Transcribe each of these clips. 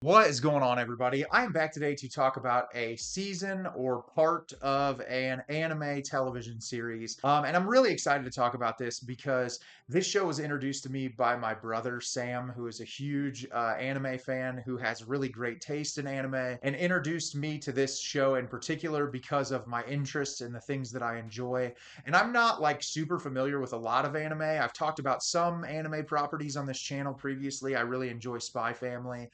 What is going on, everybody? I am back today to talk about a season or part of an anime television series. And I'm really excited to talk about this because this show was introduced to me by my brother, Sam, who is a huge anime fan who has really great taste in anime, and introduced me to this show in particular because of my interests in the things that I enjoy. And I'm not like super familiar with a lot of anime. I've talked about some anime properties on this channel previously. I really enjoy Spy Family.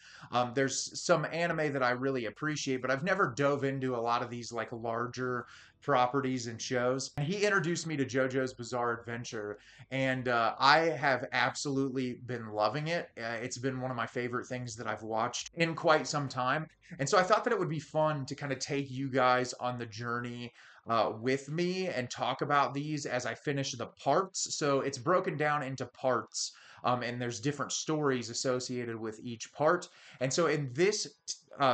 There's some anime that I really appreciate, but I've never dove into a lot of these like larger properties and shows. And he introduced me to JoJo's Bizarre Adventure, and I have absolutely been loving it. It's been one of my favorite things that I've watched in quite some time. And so I thought that it would be fun to kind of take you guys on the journey with me and talk about these as I finish the parts. So it's broken down into parts. And there's different stories associated with each part. And so in this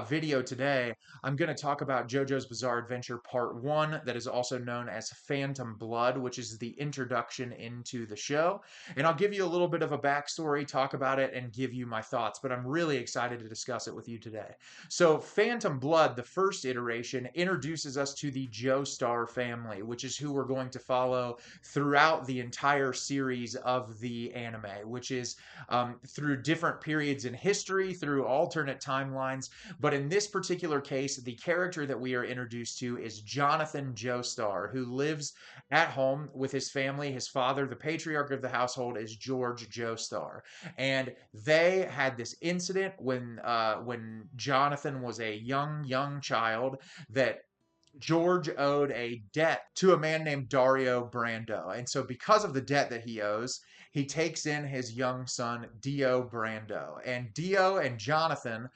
video today, I'm going to talk about JoJo's Bizarre Adventure Part 1, that is also known as Phantom Blood, which is the introduction into the show. And I'll give you a little bit of a backstory, talk about it, and give you my thoughts, but I'm really excited to discuss it with you today. So Phantom Blood, the first iteration, introduces us to the Joestar family, which is who we're going to follow throughout the entire series of the anime, which is through different periods in history, through alternate timelines. But in this particular case, the character that we are introduced to is Jonathan Joestar, who lives at home with his family. His father, the patriarch of the household, is George Joestar, and they had this incident when Jonathan was a young child that George owed a debt to a man named Dio Brando. And so, because of the debt that he owes, he takes in his young son, Dio Brando. And Dio and Jonathan,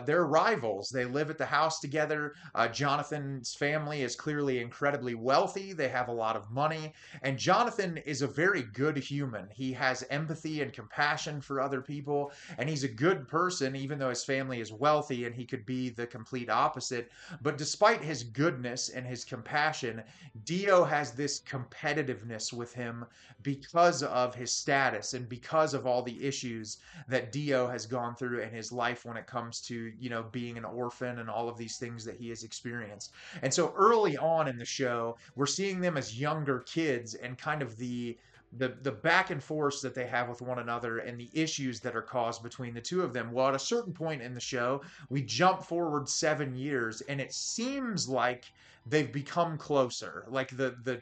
they're rivals. They live at the house together. Jonathan's family is clearly incredibly wealthy, they have a lot of money. And Jonathan is a very good human. He has empathy and compassion for other people. And he's a good person, even though his family is wealthy and he could be the complete opposite. But despite his goodness and his compassion, Dio has this competitiveness with him because of his status and because of all the issues that Dio has gone through in his life when it comes to, being an orphan and all of these things that he has experienced. And so early on in the show, we're seeing them as younger kids and kind of the back and forth that they have with one another and the issues that are caused between the two of them. Well, at a certain point in the show, we jump forward 7 years, and it seems like they've become closer. Like the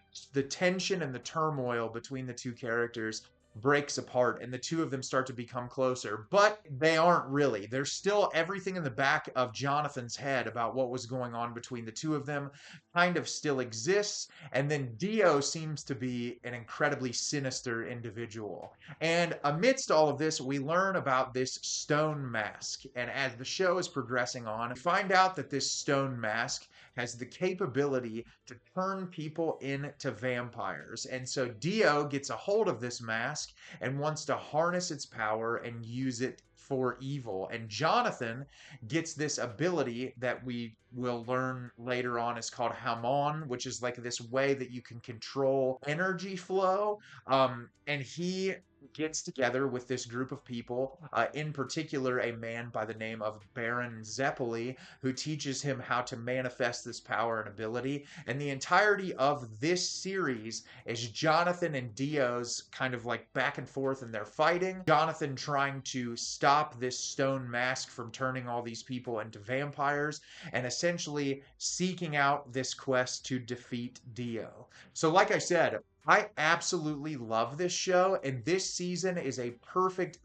tension and the turmoil between the two characters breaks apart and the two of them start to become closer, but they aren't really. There's still everything in the back of Jonathan's head about what was going on between the two of them kind of still exists. And then Dio seems to be an incredibly sinister individual. And amidst all of this, we learn about this stone mask. And as the show is progressing on, we find out that this stone mask has the capability to turn people into vampires. And so Dio gets a hold of this mask and wants to harness its power and use it for evil. And Jonathan gets this ability that we will learn later on is called Hamon, which is like this way that you can control energy flow. And he gets together with this group of people, in particular a man by the name of Baron Zeppeli, who teaches him how to manifest this power and ability. And the entirety of this series is Jonathan and Dio's kind of like back and forth, and they're fighting. Jonathan trying to stop this stone mask from turning all these people into vampires, and essentially seeking out this quest to defeat Dio. So, like I said, I absolutely love this show, and this series is a perfect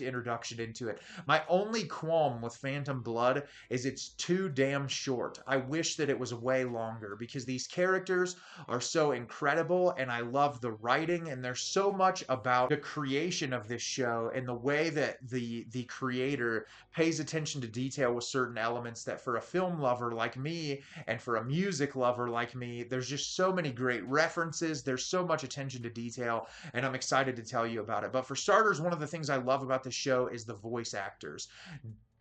introduction into it. My only qualm with Phantom Blood is it's too damn short. I wish that it was way longer because these characters are so incredible, and I love the writing, and there's so much about the creation of this show and the way that the creator pays attention to detail with certain elements that for a film lover like me and for a music lover like me, there's just so many great references. There's so much attention to detail, and I'm excited to tell you about it. But for starters, one of the things I love about the show is the voice actors.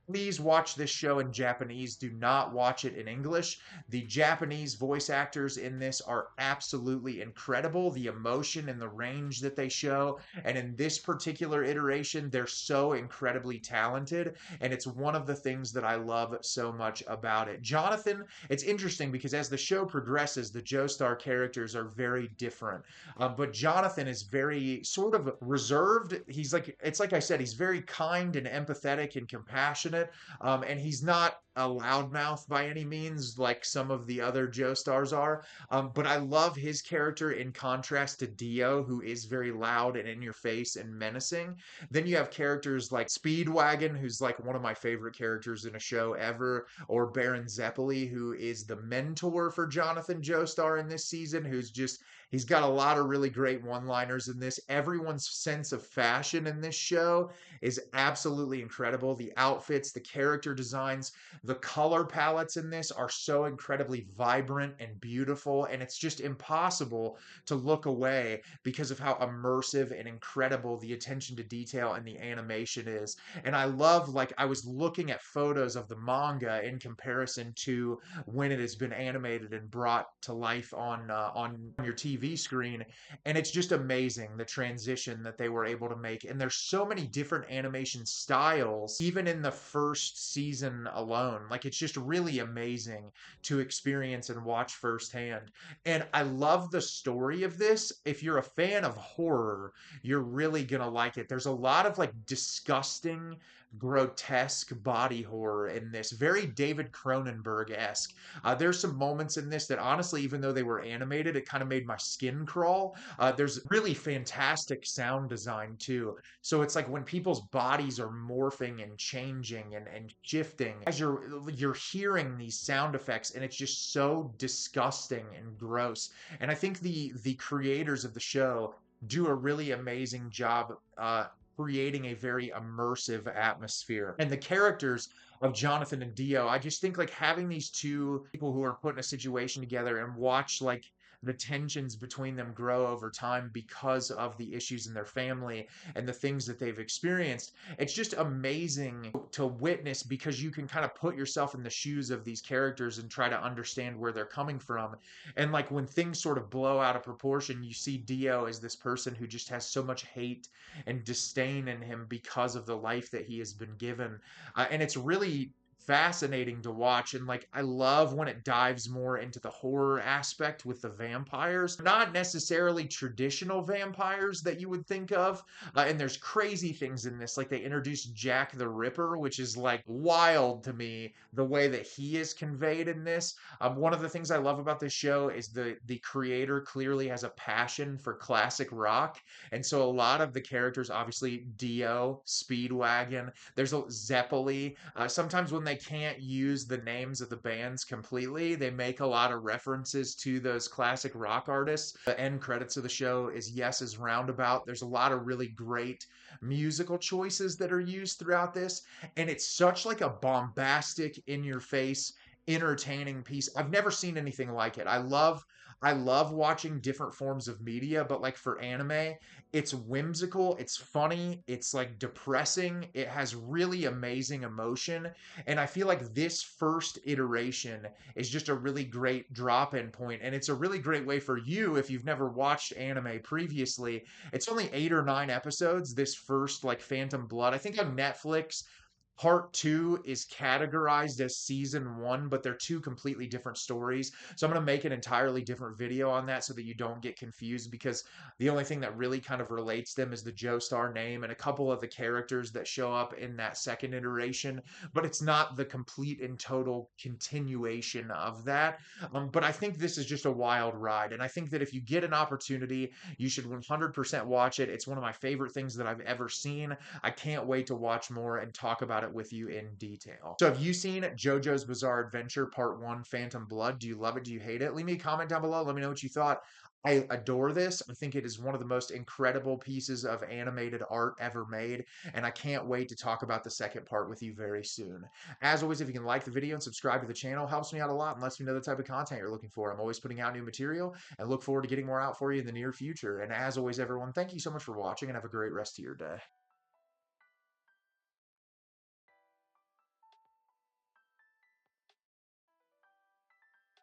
please watch this show in Japanese. Do not watch it in English. The Japanese voice actors in this are absolutely incredible. The emotion and the range that they show. And in this particular iteration, they're so incredibly talented. And it's one of the things that I love so much about it. Jonathan, it's interesting because as the show progresses, the Joestar characters are very different. But Jonathan is very sort of reserved. He's like, it's like I said, he's very kind and empathetic and compassionate. And he's not a loudmouth by any means like some of the other Joestars are. But I love his character in contrast to Dio, who is very loud and in your face and menacing. Then you have characters like Speedwagon, who's like one of my favorite characters in a show ever, or Baron Zeppeli, who is the mentor for Jonathan Joestar in this season, who's just he's got a lot of really great one-liners in this. Everyone's sense of fashion in this show is absolutely incredible. The outfits, the character designs, the color palettes in this are so incredibly vibrant and beautiful, and it's just impossible to look away because of how immersive and incredible the attention to detail and the animation is. And I love, like, I was looking at photos of the manga in comparison to when it has been animated and brought to life on your TV screen, and it's just amazing the transition that they were able to make. And there's so many different animation styles, even in the first season alone. Like, it's just really amazing to experience and watch firsthand. And I love the story of this. If you're a fan of horror, you're really gonna like it. There's a lot of like disgusting, grotesque body horror in this, very David Cronenberg-esque. There's some moments in this that honestly, even though they were animated, it kind of made my skin crawl. There's really fantastic sound design too. So it's like when people's bodies are morphing and changing and shifting, as you're hearing these sound effects, and it's just so disgusting and gross. And I think the creators of the show do a really amazing job creating a very immersive atmosphere. And the characters of Jonathan and Dio, I just think like having these two people who are put in a situation together and watch like the tensions between them grow over time because of the issues in their family and the things that they've experienced. It's just amazing to witness because you can kind of put yourself in the shoes of these characters and try to understand where they're coming from. And like when things sort of blow out of proportion, you see Dio as this person who just has so much hate and disdain in him because of the life that he has been given. And it's really fascinating to watch. And like I love when it dives more into the horror aspect with the vampires, not necessarily traditional vampires that you would think of. And there's crazy things in this, like they introduced Jack the Ripper, which is like wild to me the way that he is conveyed in this. One of the things I love about this show is the creator clearly has a passion for classic rock, and so a lot of the characters, obviously Dio, Speedwagon, there's a Zeppeli. Sometimes when they can't use the names of the bands completely, they make a lot of references to those classic rock artists. The end credits of the show is Yes's Roundabout. There's a lot of really great musical choices that are used throughout this, and it's such like a bombastic, in your face, entertaining piece. I've never seen anything like it. I love watching different forms of media, but like for anime, it's whimsical, it's funny, it's like depressing, it has really amazing emotion, and I feel like this first iteration is just a really great drop-in point, and it's a really great way for you if you've never watched anime previously. It's only 8 or 9 episodes, this first like Phantom Blood. I think on Netflix Part two is categorized as season one, but they're two completely different stories. So I'm going to make an entirely different video on that so that you don't get confused, because the only thing that really kind of relates them is the Joestar name and a couple of the characters that show up in that second iteration, but it's not the complete and total continuation of that. But I think this is just a wild ride. And I think that if you get an opportunity, you should 100% watch it. It's one of my favorite things that I've ever seen. I can't wait to watch more and talk about it with you in detail. So have you seen JoJo's Bizarre Adventure Part 1 Phantom Blood? Do you love it? Do you hate it? Leave me a comment down below. Let me know what you thought. I adore this. I think it is one of the most incredible pieces of animated art ever made, and I can't wait to talk about the second part with you very soon. As always, if you can like the video and subscribe to the channel, helps me out a lot and lets me know the type of content you're looking for. I'm always putting out new material and look forward to getting more out for you in the near future. And as always, everyone, thank you so much for watching and have a great rest of your day.